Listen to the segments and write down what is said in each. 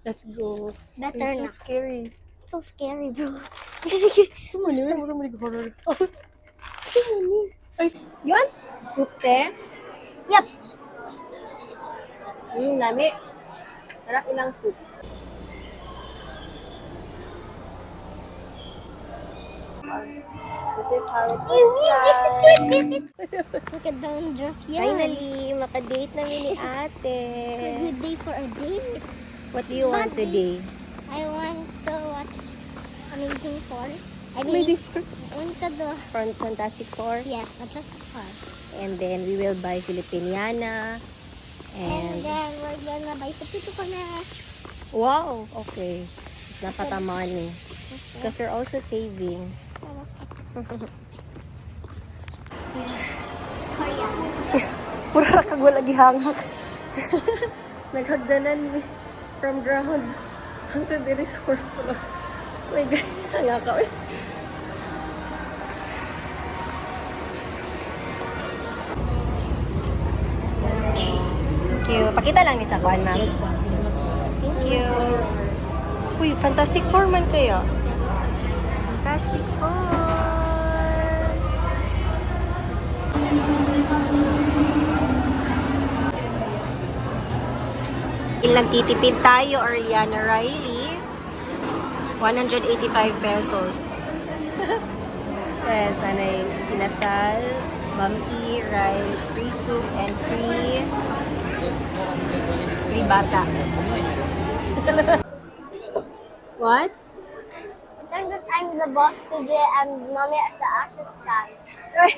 Let's go. Better It's so na. scary. So scary, bro. Sumali, may mura mo horror house. Sumali. Ay, yun? Soup, te? Yep. Lami. Sarap ilang soup. This is how it looks like. Look at dandruff yan. Finally, makadate namin ni ate. A good day for a date. What do you want today? I want to watch Amazing Four. Amazing I want to do... From Fantastic Four. Yeah, Fantastic Four. And then we will buy Filipiniana. And then we're gonna buy potato na. Wow, okay. Napatamaan eh. Because we're also saving. Sorry. Pura kag wala gihangak. Naghagdanan ni from ground hangtod diri sa fourth floor. Oh my God, hanga ka eh. Thank you. Pakita lang ni sa kuan, ma'am. Thank you. Uy, Fantastic Four man kayo. Fantastic Four. Nagtitipid tayo, Orliana Riley. 185 pesos. Yes, nanay inasal, mami, rice, free soup, and free bata. What? I think that I'm the boss today and mommy is the assistant. Ay,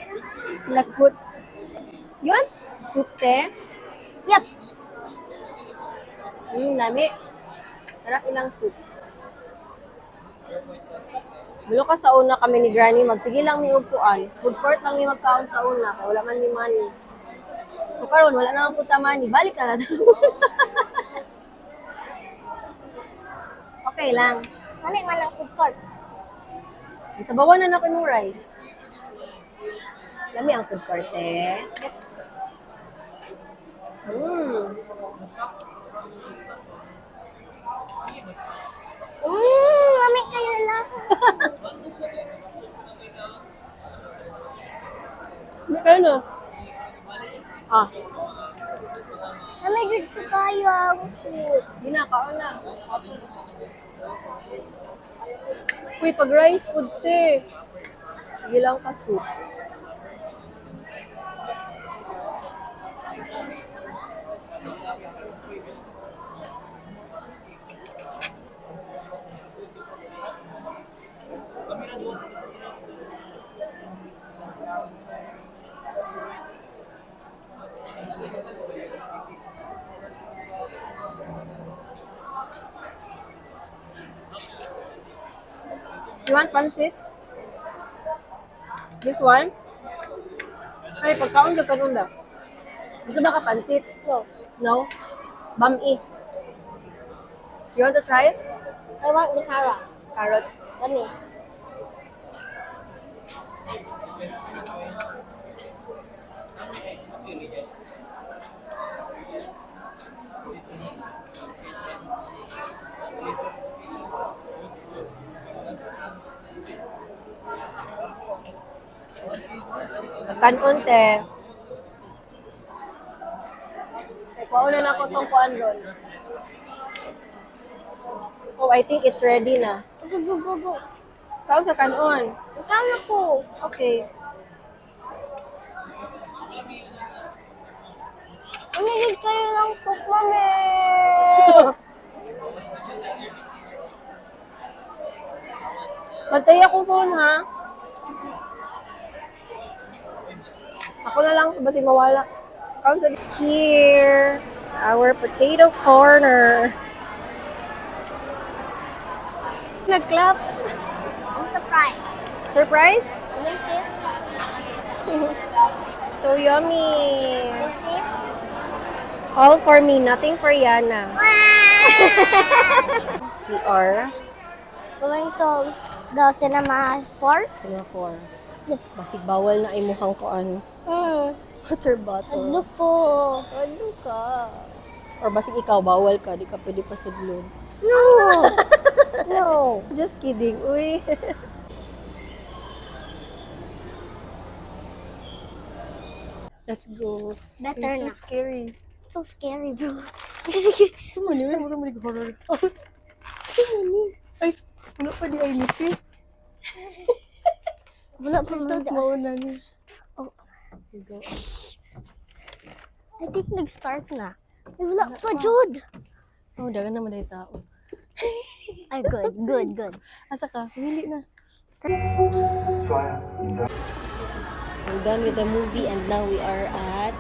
lakot. Yun? Soup, te? Yep. Lami. Sarap ilang soup. Bulo ka sa una kami ni Granny, magsige lang ni upuan. Food court lang ni magkaon sa una, kaya wala man ni money. So karon wala na ang puta money, balik ka na. Okay lang. Mommy, man ang food court. Sa bawan na ako ng rice. Lami ang food court, eh. Mommy, kayo lang. Ano? Ah, Mommy, good sa kayo ang food. ginakaon na. Uy, pag rice food, te. Sige lang ka soup. You want pancit? This one? Ay, pagkaon ka kanunda. Gusto ba ka pancit? No. No? Bami. You want to try it? I want the carrot. Carrots. Mommy. Kanon, te. Pauna na ko tong kuan ron. Oh, I think it's ready na. Go. Kaon sa kanon. Ikaw na ko. Okay. Umigid kayo lang cook, mommy. Bantay akong phone, ha? Ako na lang, basi mawala. It's here. Our potato corner. Nag-clap. I'm surprised. Surprised? Can you see? So yummy. Can you see? All for me, nothing for Yana. We are Going to the cinema for? semaphore. Basig bawal na imuhang kuan. Water bottle. Adlo po. Ano ka? Or basig ikaw, bawal ka. Di ka pwede pasudlod. No! No! Just kidding. Uy. Let's go. Better It's so na. scary. So scary, bro. Sumuni, may mura mo horror house. Sumuni. Ay, wala pa di ay nipi. Wala pa Tat man. mauna ni. Oh, Okay, go. I think nag-start na. Ay, wala pa, Jude. Oh, dagan naman dahil tao. Ay, good, good, good. Asa ka? Pumili na. We're done with the movie and now we are at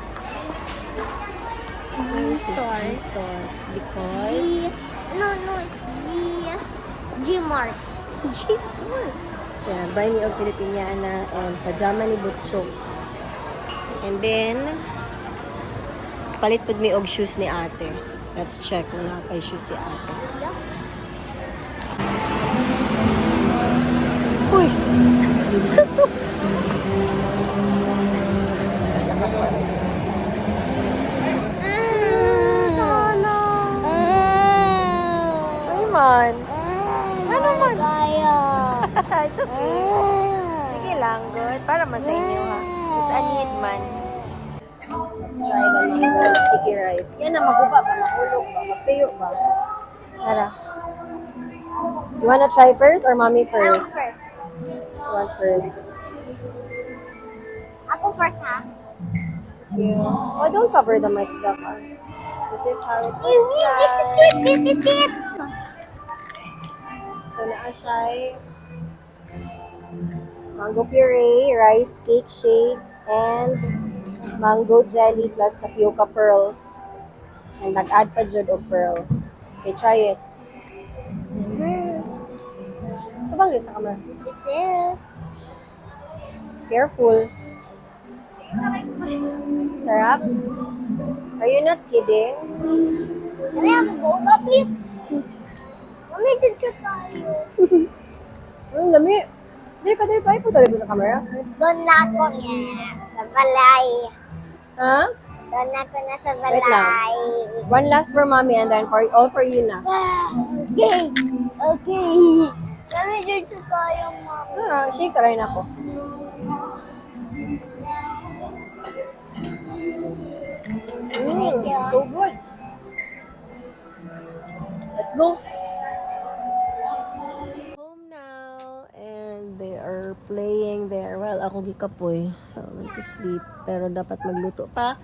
G-Store. G-Store because No, it's G-Mart. G-Store. Yeah, buy ni og Filipiniana and pajama ni Butchok. And then palit pud mi og shoes ni ate. Let's check kung nakay shoes si ate. Uy! Ay man. Ano man? Kaya. It's okay. Sige lang, good. Para man sa inyo ha. It's a need man. Let's try the mango sticky rice. Yan na, maguba ba? Mahulog ba? Magpayo ba? Tara. You wanna try first or mommy first? First. You want first? Ako first, ha? Yeah. Oh, don't cover the mic, Daka. This is how it This looks is like. it, this is it. So, naa siya mango puree, rice cake shake, and mango jelly plus tapioca pearls. And nag-add pa jud og pearl. Okay, try it. Ito bang sa camera? This is it. Careful. Sarap? Are you not kidding? Can I have a boba, please? Mami, dito tayo. Lami. Dili ka. Ipo talaga sa camera. Doon na ako niya. Sa balay. Ha? Doon na ako na sa Wait lang. balay. One last for mommy and then for all for you na. Okay. Okay. Mami, dito tayo, mami. Shake sa line ako. Thank you. So good. Let's go. Home now and they are playing there. Well, ako gikapoy. So, I went to sleep. Pero dapat magluto pa.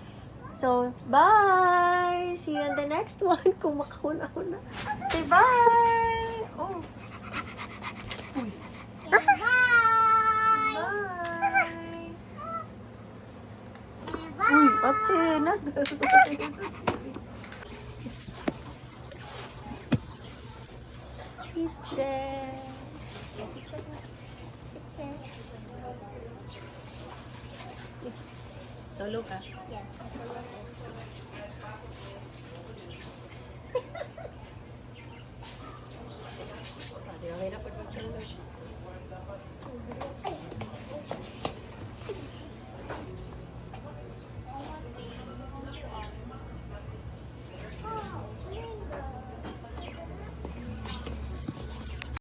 So, bye! See you on the next one. Kung makahuna-huna. Say bye! Oh. Bye. Bye! Uy, ate, Teacher. Solo ka? Yes. Kasi okay na pag mag-solo.